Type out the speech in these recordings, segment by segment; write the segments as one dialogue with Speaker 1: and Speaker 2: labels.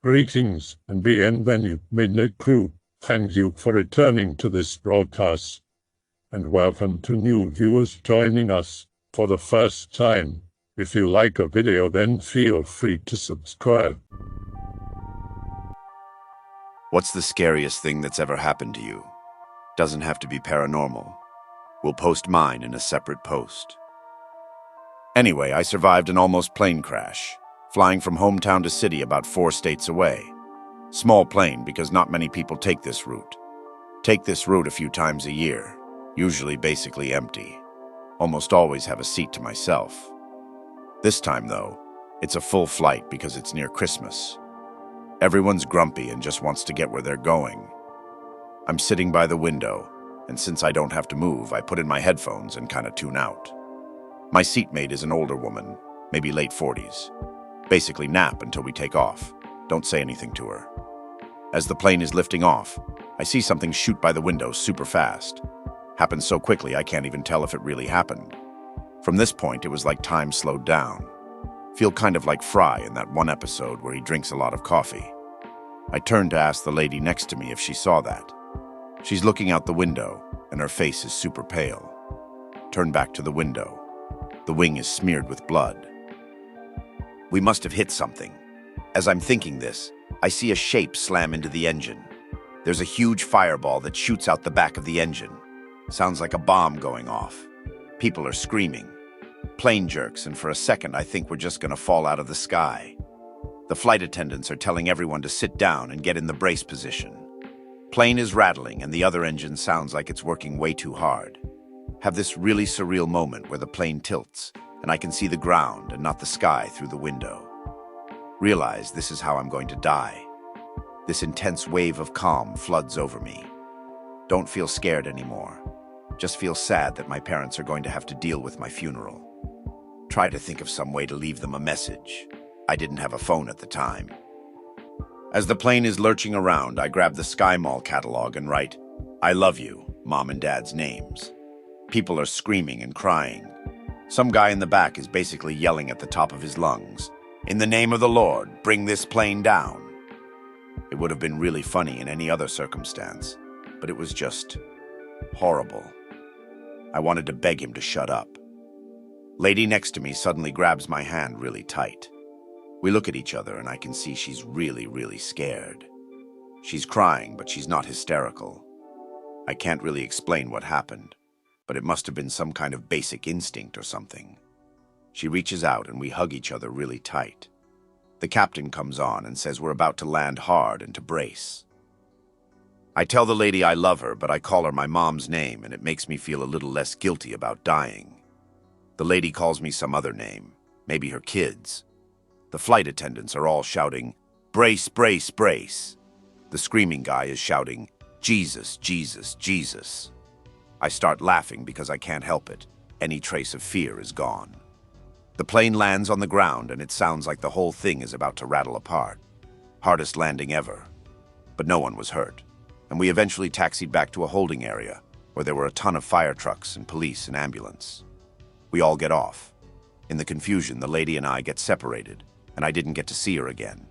Speaker 1: Greetings and bienvenue, Midnight Crew. Thank you for returning to this broadcast. And welcome to new viewers joining us for the first time. If you like a video, then feel free to subscribe.
Speaker 2: What's the scariest thing that's ever happened to you? Doesn't have to be paranormal. We'll post mine in a separate post. Anyway, I survived an almost plane crash, flying from hometown to city about 4 states away. Small plane because not many people take this route. Take this route a few times a year, usually basically empty. Almost always have a seat to myself. This time though, it's a full flight because it's near Christmas. Everyone's grumpy and just wants to get where they're going. I'm sitting by the window, and since I don't have to move, I put in my headphones and kind of tune out. My seatmate is an older woman, maybe late 40s. Basically nap until we take off. Don't say anything to her. As the plane is lifting off, I see something shoot by the window super fast. Happens so quickly I can't even tell if it really happened. From this point, it was like time slowed down. Feel kind of like Fry in that one episode where he drinks a lot of coffee. I turned to ask the lady next to me if she saw that. She's looking out the window, and her face is super pale. Turn back to the window. The wing is smeared with blood. We must have hit something. As I'm thinking this, I see a shape slam into the engine. There's a huge fireball that shoots out the back of the engine. Sounds like a bomb going off. People are screaming. Plane jerks, and for a second I think we're just gonna fall out of the sky. The flight attendants are telling everyone to sit down and get in the brace position. Plane is rattling and the other engine sounds like it's working way too hard. Have this really surreal moment where the plane tilts and I can see the ground and not the sky through the window. Realize this is how I'm going to die. This intense wave of calm floods over me. Don't feel scared anymore. Just feel sad that my parents are going to have to deal with my funeral. Try to think of some way to leave them a message. I didn't have a phone at the time. As the plane is lurching around, I grab the Sky Mall catalog and write, "I love you," Mom and Dad's names. People are screaming and crying. Some guy in the back is basically yelling at the top of his lungs, "In the name of the Lord, bring this plane down." It would have been really funny in any other circumstance, but it was just horrible. I wanted to beg him to shut up. Lady next to me suddenly grabs my hand really tight. We look at each other and I can see she's really, really scared. She's crying, but she's not hysterical. I can't really explain what happened, but it must have been some kind of basic instinct or something. She reaches out and we hug each other really tight. The captain comes on and says we're about to land hard and to brace. I tell the lady I love her, but I call her my mom's name and it makes me feel a little less guilty about dying. The lady calls me some other name, maybe her kids. The flight attendants are all shouting, "Brace, brace, brace." The screaming guy is shouting, "Jesus, Jesus, Jesus." I start laughing because I can't help it. Any trace of fear is gone. The plane lands on the ground and it sounds like the whole thing is about to rattle apart. Hardest landing ever. But no one was hurt, and we eventually taxied back to a holding area where there were a ton of fire trucks and police and ambulance. We all get off. In the confusion, the lady and I get separated, and I didn't get to see her again.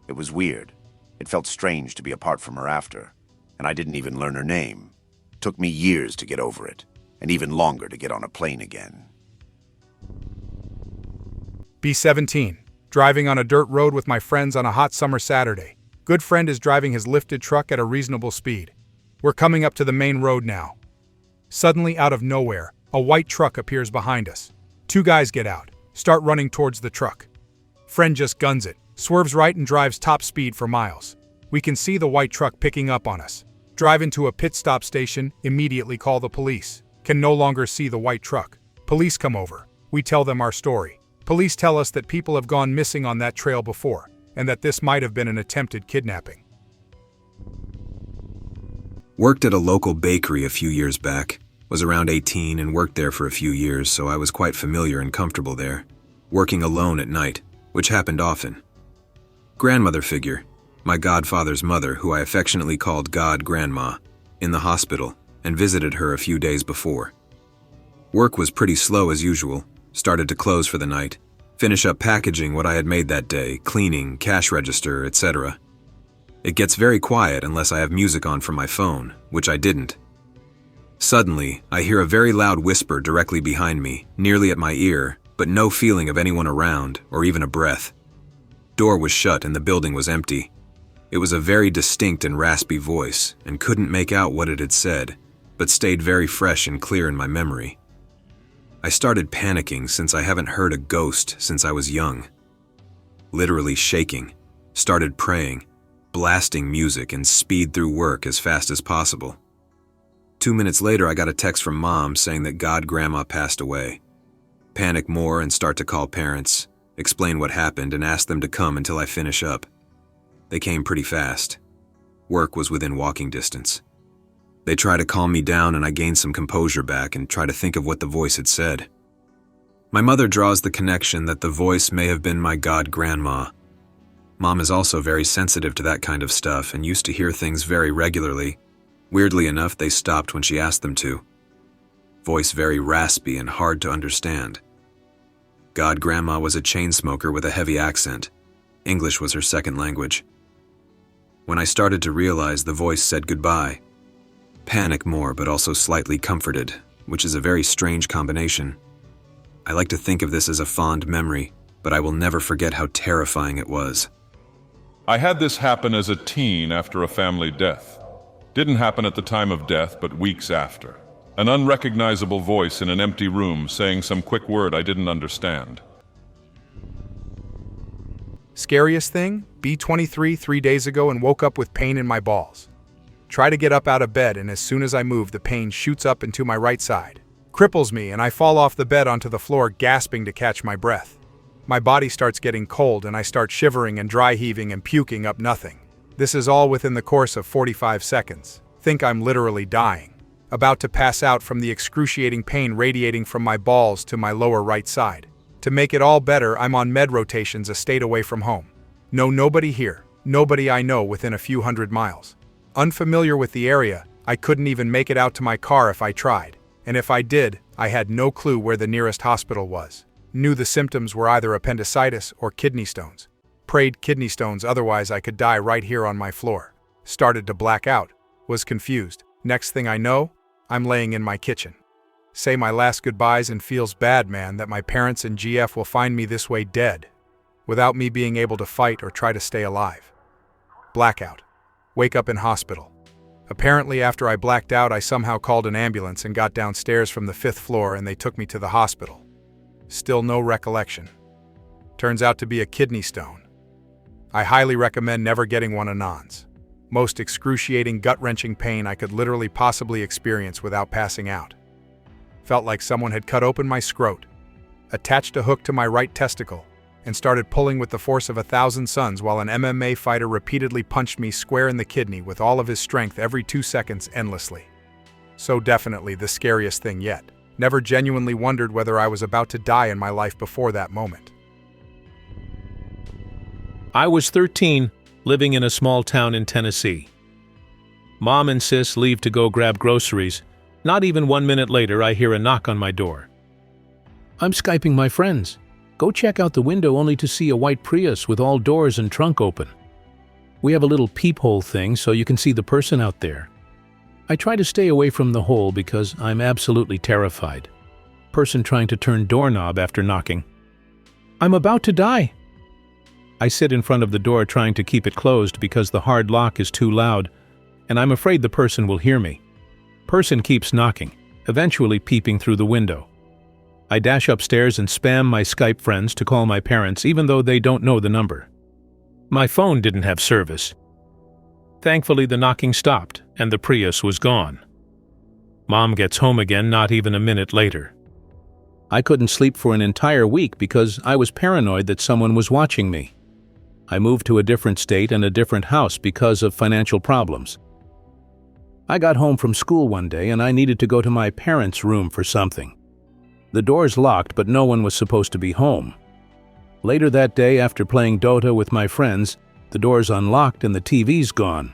Speaker 2: It was weird. It felt strange to be apart from her after, and I didn't even learn her name. It took me years to get over it, and even longer to get on a plane again.
Speaker 3: B17. Driving on a dirt road with my friends on a hot summer Saturday. Good friend is driving his lifted truck at a reasonable speed. We're coming up to the main road now. Suddenly, out of nowhere, a white truck appears behind us. 2 guys get out, start running towards the truck. Friend just guns it, swerves right and drives top speed for miles. We can see the white truck picking up on us. Drive into a pit stop station, immediately call the police. Can no longer see the white truck. Police come over. We tell them our story. Police tell us that people have gone missing on that trail before, and that this might have been an attempted kidnapping.
Speaker 4: Worked at a local bakery a few years back. Was around 18 and worked there for a few years, so I was quite familiar and comfortable there. Working alone at night, which happened often. Grandmother figure, my godfather's mother, who I affectionately called Godgrandma, in the hospital, and visited her a few days before. Work was pretty slow as usual, started to close for the night, Finish up packaging what I had made that day, cleaning, cash register, etc. It gets very quiet unless I have music on from my phone, which I didn't. Suddenly, I hear a very loud whisper directly behind me, nearly at my ear, but no feeling of anyone around, or even a breath. Door was shut and the building was empty. It was a very distinct and raspy voice, and couldn't make out what it had said, but stayed very fresh and clear in my memory. I started panicking since I haven't heard a ghost since I was young. Literally shaking, started praying, blasting music and speed through work as fast as possible. 2 minutes later, I got a text from Mom saying that Godgrandma passed away. Panic more and start to call parents, explain what happened and ask them to come until I finish up. They came pretty fast. Work was within walking distance. They tried to calm me down and I gained some composure back and tried to think of what the voice had said. My mother draws the connection that the voice may have been my Godgrandma. Mom is also very sensitive to that kind of stuff and used to hear things very regularly. Weirdly enough, they stopped when she asked them to. Voice very raspy and hard to understand. Godgrandma was a chain smoker with a heavy accent. English was her second language. When I started to realize, the voice said goodbye. Panic more, but also slightly comforted, which is a very strange combination. I like to think of this as a fond memory, but I will never forget how terrifying it was.
Speaker 5: I had this happen as a teen after a family death. Didn't happen at the time of death, but weeks after. An unrecognizable voice in an empty room saying some quick word I didn't understand.
Speaker 3: Scariest thing? B23 3 days ago and woke up with pain in my balls. Try to get up out of bed and as soon as I move, the pain shoots up into my right side. Cripples me and I fall off the bed onto the floor gasping to catch my breath. My body starts getting cold and I start shivering and dry heaving and puking up nothing. This is all within the course of 45 seconds. Think I'm literally dying. About to pass out from the excruciating pain radiating from my balls to my lower right side. To make it all better, I'm on med rotations a state away from home. Nobody here. Nobody I know within a few hundred miles. Unfamiliar with the area, I couldn't even make it out to my car if I tried. And if I did, I had no clue where the nearest hospital was. Knew the symptoms were either appendicitis or kidney stones. Prayed kidney stones, otherwise I could die right here on my floor. Started to black out. Was confused. Next thing I know, I'm laying in my kitchen. Say my last goodbyes and feels bad, man, that my parents and GF will find me this way dead, without me being able to fight or try to stay alive. Blackout. Wake up in hospital. Apparently after I blacked out, I somehow called an ambulance and got downstairs from the 5th floor and they took me to the hospital. Still no recollection. Turns out to be a kidney stone. I highly recommend never getting one anons. Most excruciating, gut-wrenching pain I could literally possibly experience without passing out. Felt like someone had cut open my scrot, attached a hook to my right testicle, and started pulling with the force of 1,000 suns while an MMA fighter repeatedly punched me square in the kidney with all of his strength every 2 seconds endlessly. So definitely the scariest thing yet. Never genuinely wondered whether I was about to die in my life before that moment.
Speaker 6: I was 13, living in a small town in Tennessee. Mom and sis leave to go grab groceries. Not even 1 minute later, I hear a knock on my door. I'm Skyping my friends. Go check out the window only to see a white Prius with all doors and trunk open. We have a little peephole thing so you can see the person out there. I try to stay away from the hole because I'm absolutely terrified. Person trying to turn doorknob after knocking. I'm about to die. I sit in front of the door trying to keep it closed because the hard lock is too loud, and I'm afraid the person will hear me. Person keeps knocking, eventually peeping through the window. I dash upstairs and spam my Skype friends to call my parents even though they don't know the number. My phone didn't have service. Thankfully, the knocking stopped and the Prius was gone. Mom gets home again not even a minute later. I couldn't sleep for an entire week because I was paranoid that someone was watching me. I moved to a different state and a different house because of financial problems. I got home from school one day and I needed to go to my parents' room for something. The door's locked, but no one was supposed to be home. Later that day, after playing Dota with my friends, the door's unlocked and the TV's gone.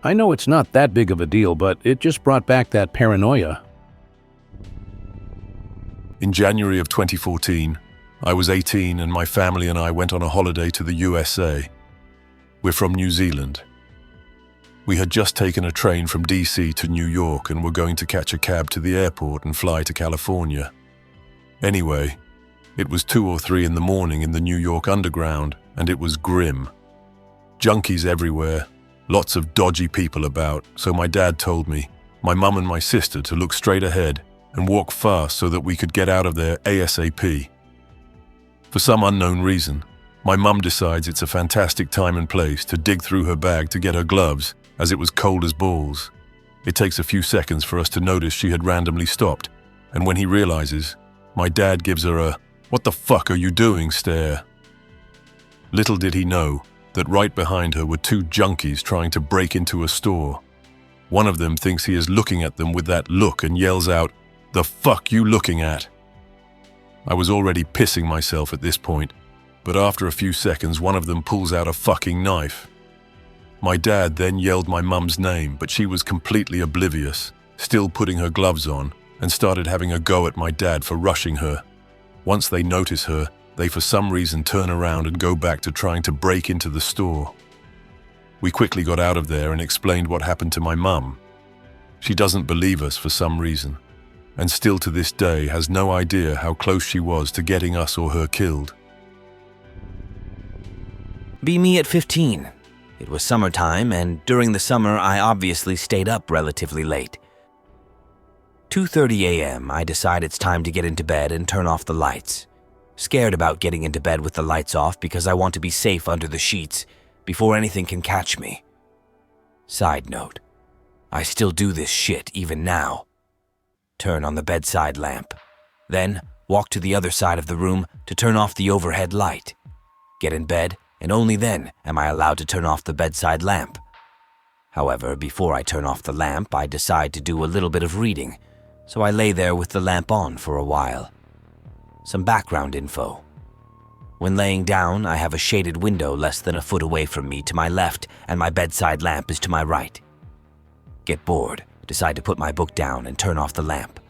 Speaker 6: I know it's not that big of a deal, but it just brought back that paranoia.
Speaker 7: In January of 2014, I was 18 and my family and I went on a holiday to the USA. We're from New Zealand. We had just taken a train from DC to New York and were going to catch a cab to the airport and fly to California. Anyway, it was 2 or 3 in the morning in the New York Underground, and it was grim. Junkies everywhere, lots of dodgy people about, so my dad told me, my mum and my sister to look straight ahead and walk fast so that we could get out of there ASAP. For some unknown reason, my mum decides it's a fantastic time and place to dig through her bag to get her gloves, as it was cold as balls. It takes a few seconds for us to notice she had randomly stopped, and when he realizes, my dad gives her a "What the fuck are you doing?" stare. Little did he know that right behind her were 2 junkies trying to break into a store. One of them thinks he is looking at them with that look and yells out, "The fuck you looking at?" I was already pissing myself at this point, but after a few seconds one of them pulls out a fucking knife. My dad then yelled my mum's name, but she was completely oblivious, still putting her gloves on, and started having a go at my dad for rushing her. Once they notice her, they for some reason turn around and go back to trying to break into the store. We quickly got out of there and explained what happened to my mum. She doesn't believe us for some reason, and still to this day has no idea how close she was to getting us or her killed.
Speaker 8: Be me at 15. It was summertime, and during the summer I obviously stayed up relatively late. 2:30 a.m. I decide it's time to get into bed and turn off the lights. Scared about getting into bed with the lights off because I want to be safe under the sheets before anything can catch me. Side note, I still do this shit even now. Turn on the bedside lamp. Then walk to the other side of the room to turn off the overhead light. Get in bed, and only then am I allowed to turn off the bedside lamp. However, before I turn off the lamp, I decide to do a little bit of reading, so I lay there with the lamp on for a while. Some background info. When laying down, I have a shaded window less than a foot away from me to my left, and my bedside lamp is to my right. Get bored, decide to put my book down and turn off the lamp.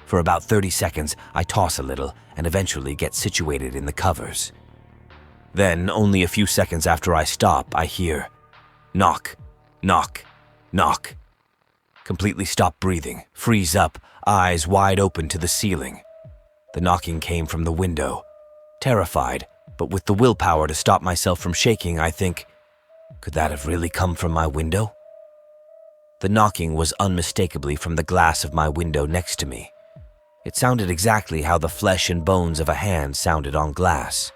Speaker 8: For about 30 seconds, I toss a little and eventually get situated in the covers. Then, only a few seconds after I stop, I hear knock, knock, knock. Completely stop breathing, freeze up, eyes wide open to the ceiling. The knocking came from the window. Terrified, but with the willpower to stop myself from shaking, I think, could that have really come from my window? The knocking was unmistakably from the glass of my window next to me. It sounded exactly how the flesh and bones of a hand sounded on glass.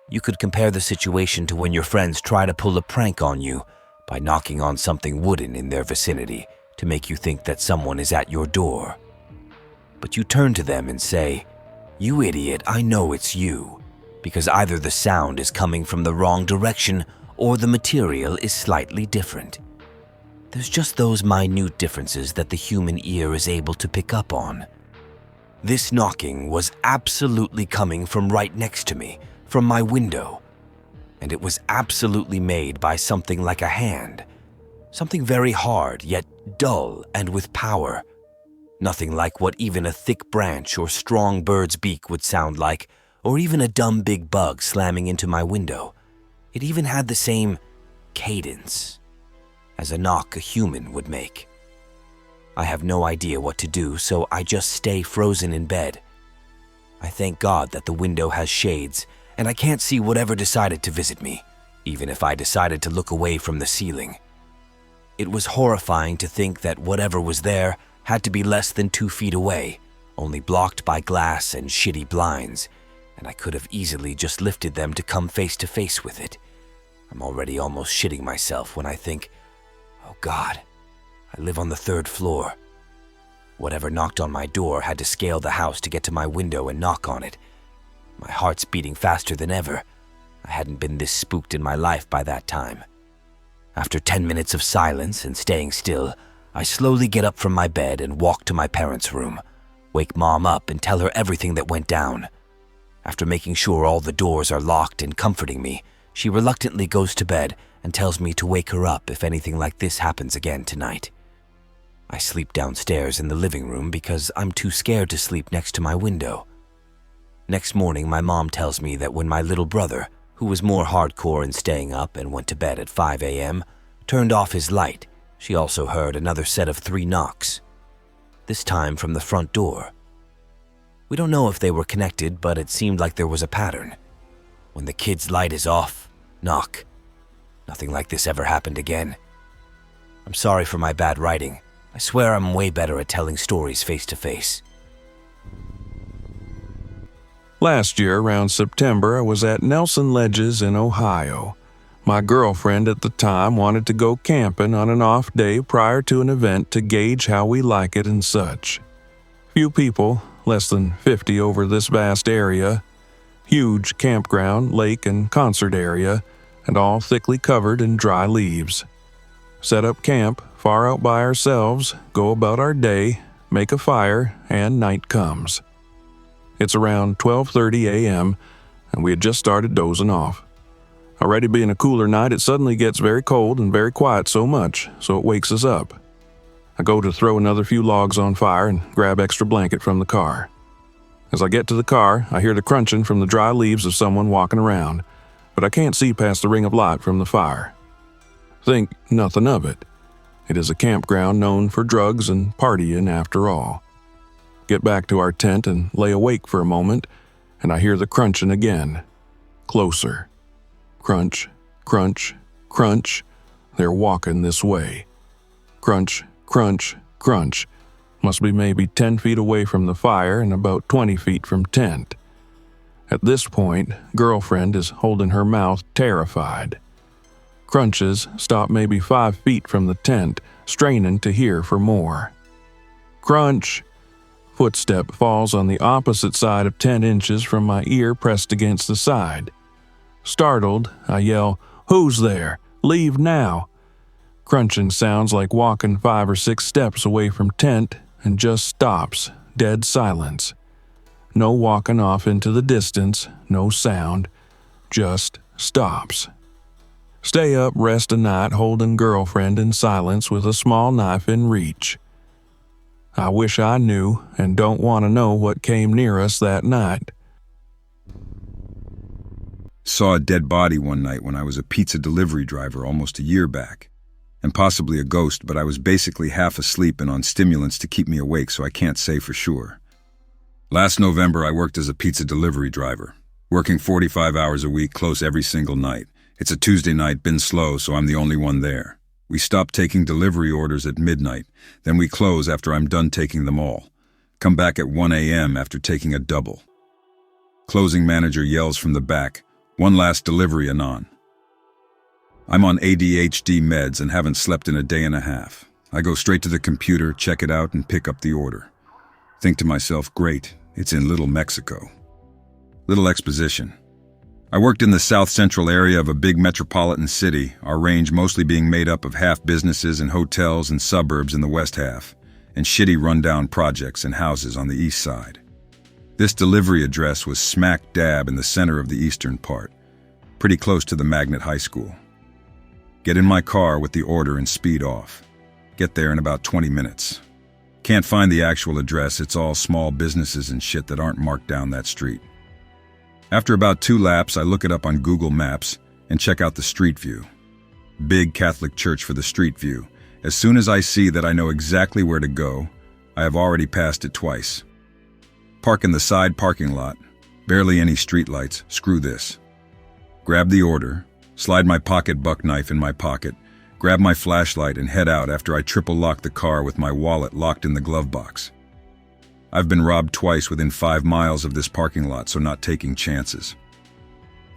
Speaker 8: You could compare the situation to when your friends try to pull a prank on you by knocking on something wooden in their vicinity to make you think that someone is at your door. But you turn to them and say, "You idiot, I know it's you," because either the sound is coming from the wrong direction or the material is slightly different. There's just those minute differences that the human ear is able to pick up on. This knocking was absolutely coming from right next to me, from my window, and it was absolutely made by something like a hand, something very hard yet dull and with power. Nothing like what even a thick branch or strong bird's beak would sound like, or even a dumb big bug slamming into my window. It even had the same cadence as a knock a human would make. I have no idea what to do, so I just stay frozen in bed. I thank God that the window has shades, and I can't see whatever decided to visit me, even if I decided to look away from the ceiling. It was horrifying to think that whatever was there had to be less than 2 feet away, only blocked by glass and shitty blinds, and I could have easily just lifted them to come face to face with it. I'm already almost shitting myself when I think, oh God, I live on the 3rd floor. Whatever knocked on my door had to scale the house to get to my window and knock on it. My heart's beating faster than ever. I hadn't been this spooked in my life by that time. After 10 minutes of silence and staying still, I slowly get up from my bed and walk to my parents' room, wake Mom up and tell her everything that went down. After making sure all the doors are locked and comforting me, she reluctantly goes to bed and tells me to wake her up if anything like this happens again tonight. I sleep downstairs in the living room because I'm too scared to sleep next to my window. Next morning, my mom tells me that when my little brother, who was more hardcore in staying up and went to bed at 5 a.m., turned off his light, she also heard another set of 3 knocks, this time from the front door. We don't know if they were connected, but it seemed like there was a pattern. When the kid's light is off, knock. Nothing like this ever happened again. I'm sorry for my bad writing. I swear I'm way better at telling stories face to face.
Speaker 9: Last year, around September, I was at Nelson Ledges in Ohio. My girlfriend at the time wanted to go camping on an off day prior to an event to gauge how we like it and such. Few people, less than 50 over this vast area. Huge campground, lake, and concert area, and all thickly covered in dry leaves. Set up camp, far out by ourselves, go about our day, make a fire, and night comes. It's around 12:30 a.m., and we had just started dozing off. Already being a cooler night, it suddenly gets very cold and very quiet so it wakes us up. I go to throw another few logs on fire and grab extra blanket from the car. As I get to the car, I hear the crunching from the dry leaves of someone walking around, but I can't see past the ring of light from the fire. Think nothing of it. It is a campground known for drugs and partying after all. Get back to our tent and lay awake for a moment, and I hear the crunching again. Closer. Crunch, crunch, crunch. They're walking this way. Crunch, crunch, crunch. Must be maybe 10 feet away from the fire and about 20 feet from tent. At this point, girlfriend is holding her mouth terrified. Crunches stop maybe 5 feet from the tent, straining to hear for more. Crunch. Footstep falls on the opposite side of 10 inches from my ear pressed against the side. Startled, I yell, "Who's there? Leave now!" Crunching sounds like walking 5 or 6 steps away from tent and just stops, dead silence. No walking off into the distance, no sound, just stops. Stay up rest a night holding girlfriend in silence with a small knife in reach. I wish I knew and don't want to know what came near us that night.
Speaker 10: Saw a dead body one night when I was a pizza delivery driver almost a year back. And possibly a ghost, but I was basically half asleep and on stimulants to keep me awake, so I can't say for sure. Last November, I worked as a pizza delivery driver, working 45 hours a week, close every single night. It's a Tuesday night, been slow, so I'm the only one there. We stop taking delivery orders at midnight, then we close after I'm done taking them all. Come back at 1 a.m. after taking a double. Closing manager yells from the back, "One last delivery, anon." I'm on ADHD meds and haven't slept in a day and a half. I go straight to the computer, check it out, and pick up the order. Think to myself, great, it's in Little Mexico. Little exposition. I worked in the south-central area of a big metropolitan city, our range mostly being made up of half businesses and hotels and suburbs in the west half, and shitty rundown projects and houses on the east side. This delivery address was smack dab in the center of the eastern part, pretty close to the Magnet High School. Get in my car with the order and speed off. Get there in about 20 minutes. Can't find the actual address, it's all small businesses and shit that aren't marked down that street. After about 2 laps, I look it up on Google Maps and check out the street view. Big Catholic church for the street view. As soon as I see that I know exactly where to go, I have already passed it twice. Park in the side parking lot. Barely any street lights, screw this. Grab the order, slide my pocket buck knife in my pocket, grab my flashlight and head out after I triple lock the car with my wallet locked in the glove box. I've been robbed twice within 5 miles of this parking lot, so not taking chances.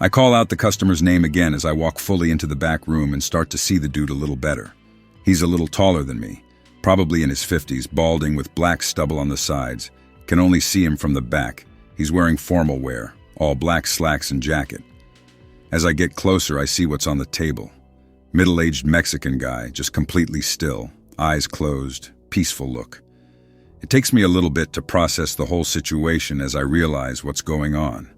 Speaker 10: I call out the customer's name again as I walk fully into the back room and start to see the dude a little better. He's a little taller than me, probably in his 50s, balding with black stubble on the sides. Can only see him from the back. He's wearing formal wear, all black slacks and jacket. As I get closer, I see what's on the table. Middle-aged Mexican guy, just completely still, eyes closed, peaceful look. It takes me a little bit to process the whole situation as I realize what's going on.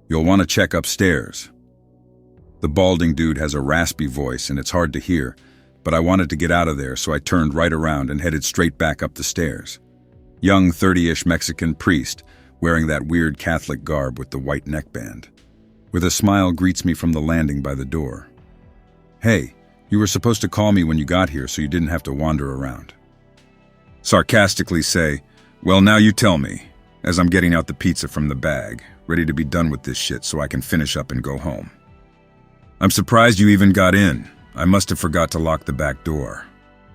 Speaker 10: You'll want to check upstairs. The balding dude has a raspy voice and it's hard to hear, but I wanted to get out of there, so I turned right around and headed straight back up the stairs. Young 30-ish Mexican priest, wearing that weird Catholic garb with the white neckband. With a smile, greets me from the landing by the door. "Hey, you were supposed to call me when you got here so you didn't have to wander around." Sarcastically say, "Well, now you tell me," as I'm getting out the pizza from the bag, ready to be done with this shit so I can finish up and go home. "I'm surprised you even got in. I must have forgot to lock the back door.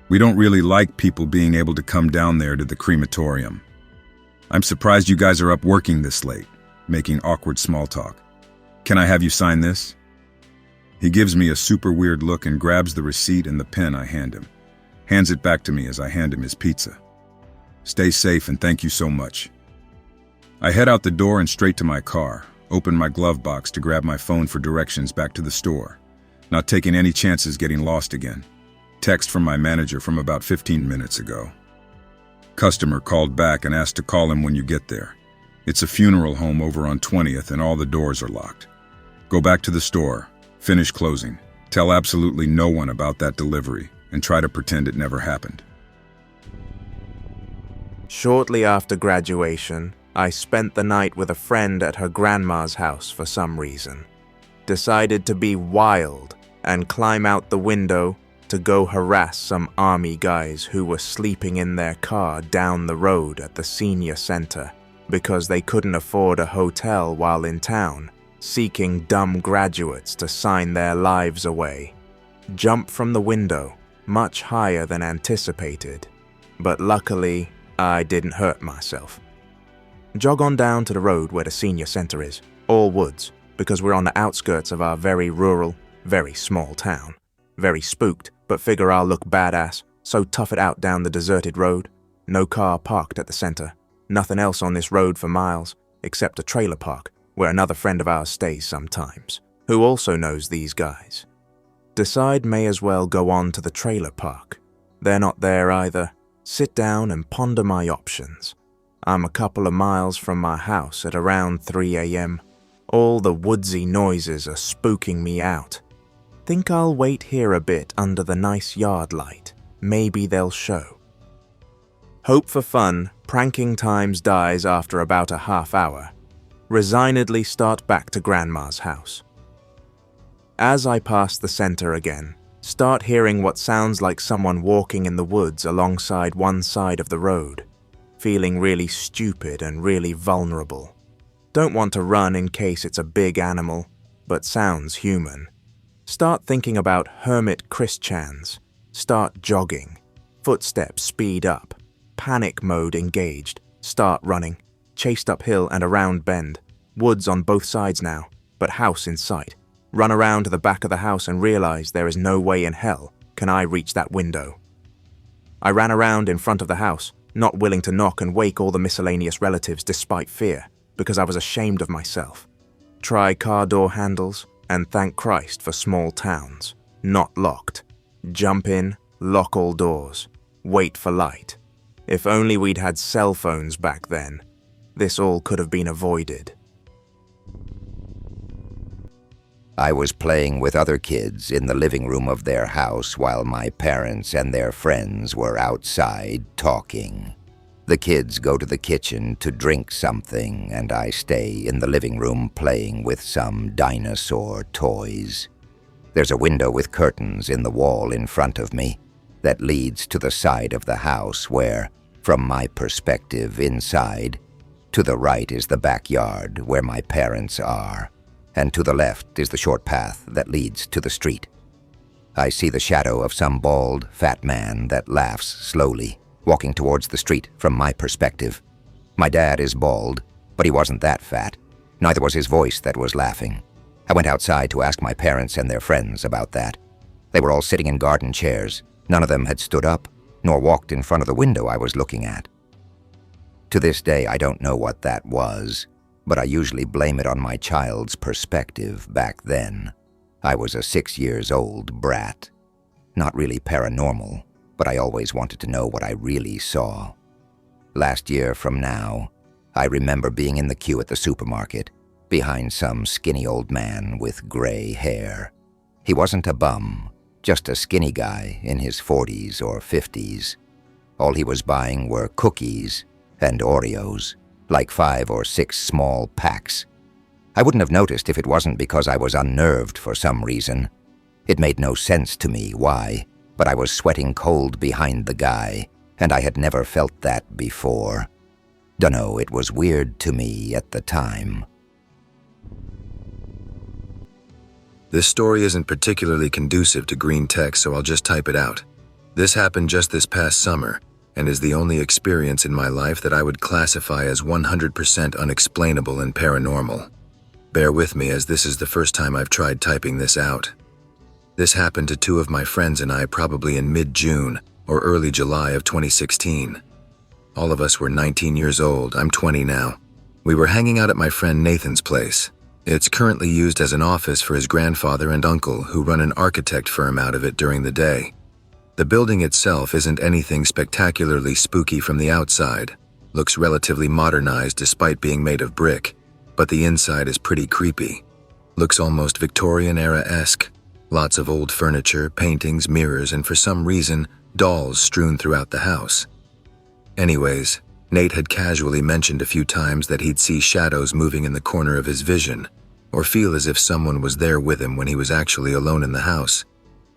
Speaker 10: We don't really like people being able to come down there to the crematorium. I'm surprised you guys are up working this late," making awkward small talk. "Can I have you sign this?" He gives me a super weird look and grabs the receipt and the pen I hand him. Hands it back to me as I hand him his pizza. "Stay safe and thank you so much." I head out the door and straight to my car, open my glove box to grab my phone for directions back to the store, not taking any chances getting lost again. Text from my manager from about 15 minutes ago. Customer called back and asked to call him when you get there. It's a funeral home over on 20th and all the doors are locked. Go back to the store, finish closing, tell absolutely no one about that delivery, and try to pretend it never happened.
Speaker 11: Shortly after graduation, I spent the night with a friend at her grandma's house for some reason. Decided to be wild and climb out the window to go harass some army guys who were sleeping in their car down the road at the senior center because they couldn't afford a hotel while in town, seeking dumb graduates to sign their lives away. Jump from the window, much higher than anticipated, but luckily I didn't hurt myself. Jog on down to the road where the senior center is, all woods, because we're on the outskirts of our very rural, very small town. Very spooked, but figure I'll look badass, so tough it out down the deserted road. No car parked at the center. Nothing else on this road for miles, except a trailer park, where another friend of ours stays sometimes, who also knows these guys. Decide may as well go on to the trailer park. They're not there either. Sit down and ponder my options. I'm a couple of miles from my house at around 3 a.m. All the woodsy noises are spooking me out. Think I'll wait here a bit under the nice yard light. Maybe they'll show. Hope for fun, pranking times dies after about a half hour. Resignedly start back to Grandma's house. As I pass the center again, start hearing what sounds like someone walking in the woods alongside one side of the road. Feeling really stupid and really vulnerable. Don't want to run in case it's a big animal, but sounds human. Start thinking about hermit Christians. Start jogging. Footsteps speed up. Panic mode engaged. Start running. Chased uphill and around bend. Woods on both sides now, but house in sight. Run around to the back of the house and realize there is no way in hell can I reach that window. I ran around in front of the house, not willing to knock and wake all the miscellaneous relatives despite fear, because I was ashamed of myself. Try car door handles, and thank Christ for small towns, not locked. Jump in, lock all doors, wait for light. If only we'd had cell phones back then, this all could have been avoided.
Speaker 12: I was playing with other kids in the living room of their house while my parents and their friends were outside talking. The kids go to the kitchen to drink something, and I stay in the living room playing with some dinosaur toys. There's a window with curtains in the wall in front of me that leads to the side of the house where, from my perspective inside, to the right is the backyard where my parents are, and to the left is the short path that leads to the street. I see the shadow of some bald, fat man that laughs slowly, walking towards the street from my perspective. My dad is bald, but he wasn't that fat. Neither was his voice that was laughing. I went outside to ask my parents and their friends about that. They were all sitting in garden chairs. None of them had stood up, nor walked in front of the window I was looking at. To this day, I don't know what that was, but I usually blame it on my child's perspective back then. I was a 6-year-old brat. Not really paranormal, but I always wanted to know what I really saw. Last year from now, I remember being in the queue at the supermarket, behind some skinny old man with gray hair. He wasn't a bum, just a skinny guy in his 40s or 50s. All he was buying were cookies and Oreos, like 5 or 6 small packs. I wouldn't have noticed if it wasn't because I was unnerved for some reason. It made no sense to me why, but I was sweating cold behind the guy, and I had never felt that before. Dunno, it was weird to me at the time.
Speaker 4: This story isn't particularly conducive to Greentext, so I'll just type it out. This happened just this past summer, and is the only experience in my life that I would classify as 100% unexplainable and paranormal. Bear with me, as this is the first time I've tried typing this out. This happened to 2 of my friends and I probably in mid-June or early July of 2016. All of us were 19 years old. I'm 20 now. We were hanging out at my friend Nathan's place. It's currently used as an office for his grandfather and uncle, who run an architect firm out of it during the day. The building itself isn't anything spectacularly spooky from the outside. Looks relatively modernized despite being made of brick, but the inside is pretty creepy. Looks almost Victorian-era-esque. Lots of old furniture, paintings, mirrors, and for some reason, dolls strewn throughout the house. Anyways, Nate had casually mentioned a few times that he'd see shadows moving in the corner of his vision, or feel as if someone was there with him when he was actually alone in the house.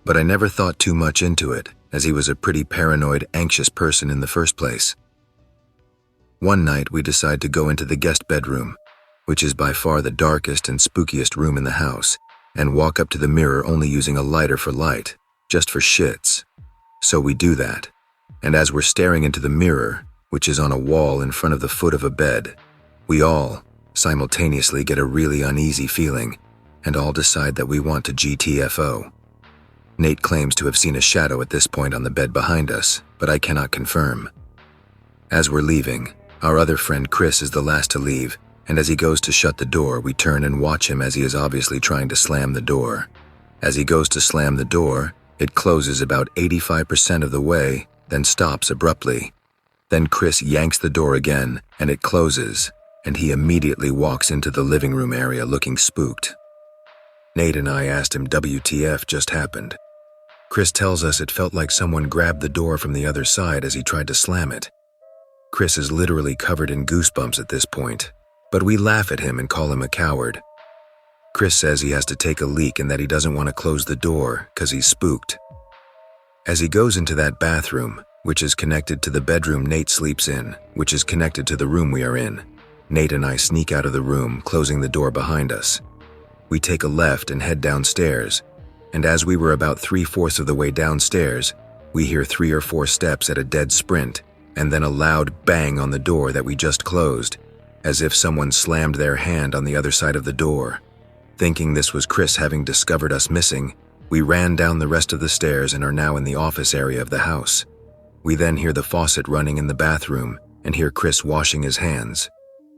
Speaker 4: But I never thought too much into it, as he was a pretty paranoid, anxious person in the first place. One night, we decide to go into the guest bedroom, which is by far the darkest and spookiest room in the house, and walk up to the mirror only using a lighter for light, just for shits. So we do that, and as we're staring into the mirror, which is on a wall in front of the foot of a bed, we all simultaneously get a really uneasy feeling, and all decide that we want to GTFO. Nate claims to have seen a shadow at this point on the bed behind us, but I cannot confirm. As we're leaving, our other friend Chris is the last to leave, and as he goes to shut the door, we turn and watch him as he is obviously trying to slam the door. As he goes to slam the door, it closes about 85% of the way, then stops abruptly. Then Chris yanks the door again, and it closes, and he immediately walks into the living room area looking spooked. Nate and I asked him WTF just happened. Chris tells us it felt like someone grabbed the door from the other side as he tried to slam it. Chris is literally covered in goosebumps at this point, but we laugh at him and call him a coward. Chris says he has to take a leak and that he doesn't want to close the door because he's spooked. As he goes into that bathroom, which is connected to the bedroom Nate sleeps in, which is connected to the room we are in, Nate and I sneak out of the room, closing the door behind us. We take a left and head downstairs, and as we were about 3/4 of the way downstairs, we hear 3 or 4 steps at a dead sprint, and then a loud bang on the door that we just closed, as if someone slammed their hand on the other side of the door. Thinking this was Chris having discovered us missing, we ran down the rest of the stairs and are now in the office area of the house. We then hear the faucet running in the bathroom and hear Chris washing his hands.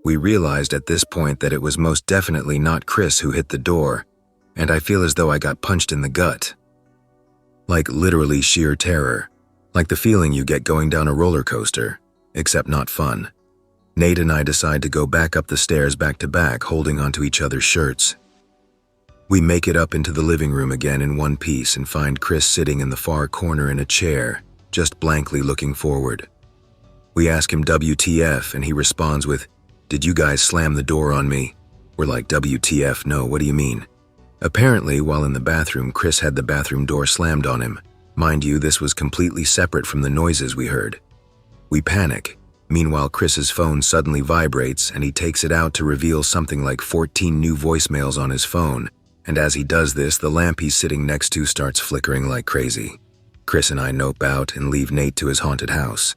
Speaker 4: We realized at this point that it was most definitely not Chris who hit the door, and I feel as though I got punched in the gut. Like literally sheer terror, like the feeling you get going down a roller coaster, except not fun. Nate and I decide to go back up the stairs back to back, holding onto each other's shirts. We make it up into the living room again in one piece and find Chris sitting in the far corner in a chair, just blankly looking forward. We ask him WTF and he responds with, "Did you guys slam the door on me?" We're like, WTF, no, what do you mean? Apparently, while in the bathroom, Chris had the bathroom door slammed on him. Mind you, this was completely separate from the noises we heard. We panic. Meanwhile, Chris's phone suddenly vibrates and he takes it out to reveal something like 14 new voicemails on his phone, and as he does this, the lamp he's sitting next to starts flickering like crazy. Chris and I nope out and leave Nate to his haunted house.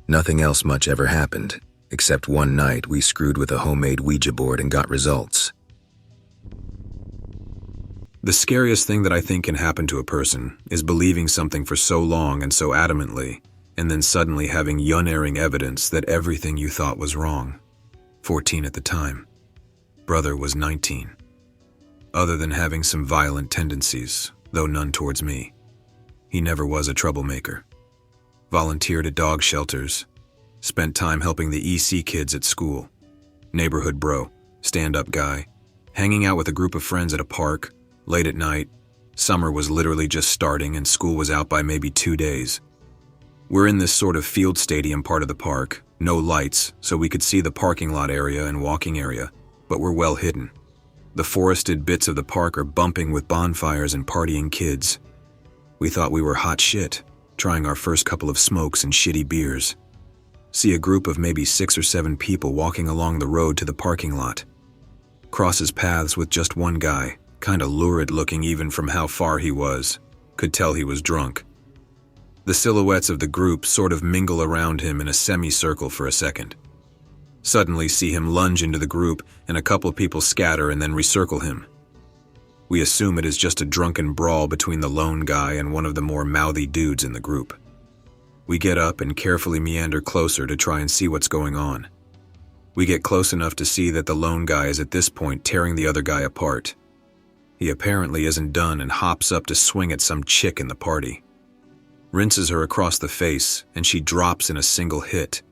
Speaker 4: Nothing else much ever happened, except one night we screwed with a homemade Ouija board and got results. The scariest thing that I think can happen to a person is believing something for so long and so adamantly, and then suddenly having unerring evidence that everything you thought was wrong. 14 at the time. Brother was 19. Other than having some violent tendencies, though none towards me, he never was a troublemaker. Volunteered at dog shelters, spent time helping the EC kids at school, neighborhood bro, stand-up guy, hanging out with a group of friends at a park, late at night. Summer was literally just starting and school was out by maybe 2 days. We're in this sort of field stadium part of the park, No lights, so we could see the parking lot area and walking area, but we're well hidden. The forested bits of the park are bumping with bonfires and partying kids. We thought we were hot shit, trying our first couple of smokes and shitty beers. See a group of maybe 6 or 7 people walking along the road to the parking lot. Crosses paths with just one guy, kinda lurid looking even from how far he was. Could tell he was drunk. The silhouettes of the group sort of mingle around him in a semicircle for a second. Suddenly see him lunge into the group and a couple people scatter and then recircle him. We assume it is just a drunken brawl between the lone guy and one of the more mouthy dudes in the group. We get up and carefully meander closer to try and see what's going on. We get close enough to see that the lone guy is at this point tearing the other guy apart. He apparently isn't done and hops up to swing at some chick in the party. Rinses her across the face, and she drops in a single hit.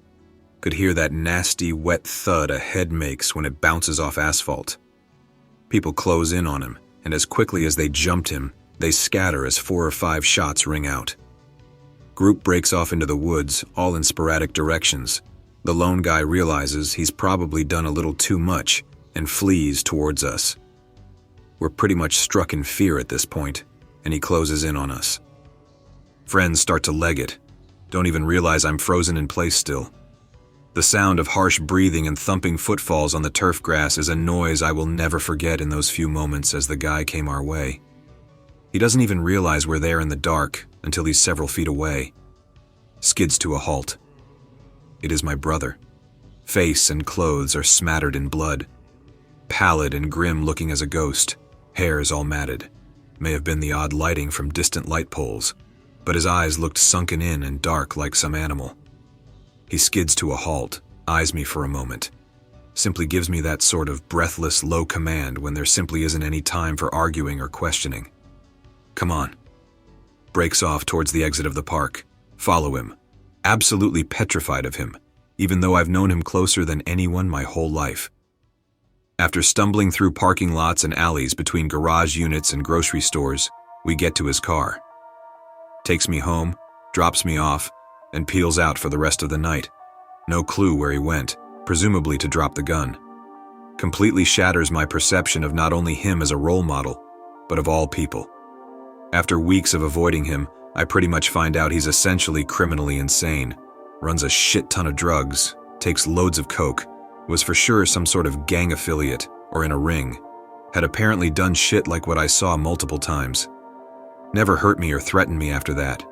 Speaker 4: Could hear that nasty, wet thud a head makes when it bounces off asphalt. People close in on him, and as quickly as they jumped him, they scatter as 4 or 5 shots ring out. Group breaks off into the woods, all in sporadic directions. The lone guy realizes he's probably done a little too much and flees towards us. We're pretty much struck in fear at this point, and he closes in on us. Friends start to leg it. Don't even realize I'm frozen in place still. The sound of harsh breathing and thumping footfalls on the turf grass is a noise I will never forget in those few moments as the guy came our way. He doesn't even realize we're there in the dark until he's several feet away. Skids to a halt. It is my brother. Face and clothes are smattered in blood. Pallid and grim looking as a ghost. Hair is all matted. May have been the odd lighting from distant light poles, but his eyes looked sunken in and dark like some animal. He skids to a halt, eyes me for a moment. Simply gives me that sort of breathless, low command when there simply isn't any time for arguing or questioning. Come on. Breaks off towards the exit of the park. Follow him. Absolutely petrified of him, even though I've known him closer than anyone my whole life. After stumbling through parking lots and alleys between garage units and grocery stores, we get to his car. Takes me home, drops me off, and peels out for the rest of the night. No clue where he went, presumably to drop the gun. Completely shatters my perception of not only him as a role model, but of all people. After weeks of avoiding him, I pretty much find out he's essentially criminally insane, runs a shit ton of drugs, takes loads of coke, was for sure some sort of gang affiliate or in a ring, had apparently done shit like what I saw multiple times. Never hurt me or threatened me after that.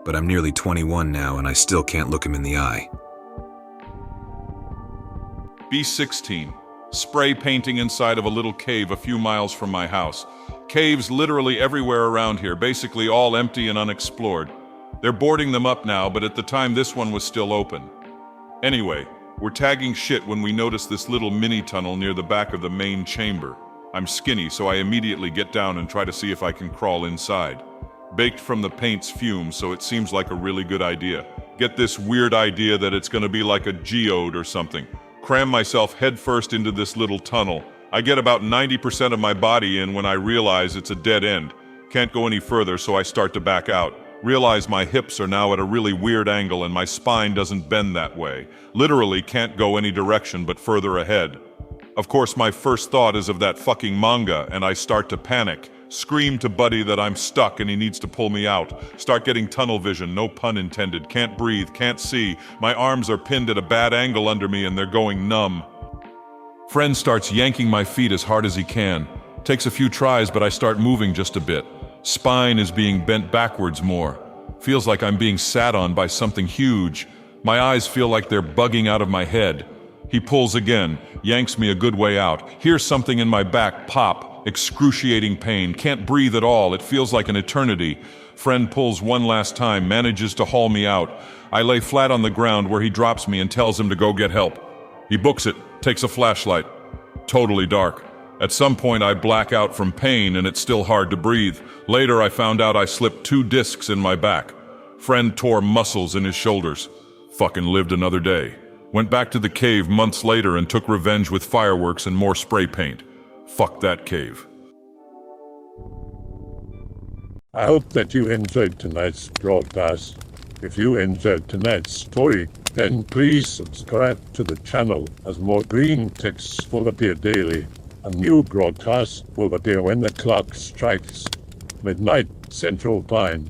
Speaker 4: But I'm nearly 21 now and I still can't look him in the eye.
Speaker 5: B16. Spray painting inside of a little cave a few miles from my house. Caves literally everywhere around here, basically all empty and unexplored. They're boarding them up now, but at the time this one was still open. Anyway, we're tagging shit when we notice this little mini tunnel near the back of the main chamber. I'm skinny, so I immediately get down and try to see if I can crawl inside. Baked from the paint's fumes, so it seems like a really good idea. Get this weird idea that it's gonna be like a geode or something. Cram myself headfirst into this little tunnel. I get about 90% of my body in when I realize it's a dead end. Can't go any further, so I start to back out. Realize my hips are now at a really weird angle and my spine doesn't bend that way. Literally can't go any direction but further ahead. Of course, my first thought is of that fucking manga, and I start to panic. Scream to Buddy that I'm stuck and he needs to pull me out. Start getting tunnel vision, no pun intended. Can't breathe, can't see. My arms are pinned at a bad angle under me and they're going numb. Friend starts yanking my feet as hard as he can. Takes a few tries, but I start moving just a bit. Spine is being bent backwards more. Feels like I'm being sat on by something huge. My eyes feel like they're bugging out of my head. He pulls again, yanks me a good way out. Hear something in my back pop. Excruciating pain, can't breathe at all, it feels like an eternity. Friend pulls one last time, manages to haul me out. I lay flat on the ground where he drops me and tells him to go get help. He books it, takes a flashlight. Totally dark. At some point I black out from pain and it's still hard to breathe. Later I found out I slipped 2 discs in my back. Friend tore muscles in his shoulders. Fucking lived another day. Went back to the cave months later and took revenge with fireworks and more spray paint. Fuck that cave.
Speaker 1: I hope that you enjoyed tonight's broadcast. If you enjoyed tonight's story, Then please subscribe to the channel as more Greentext will appear daily. A new broadcast will appear when the clock strikes midnight Central Time.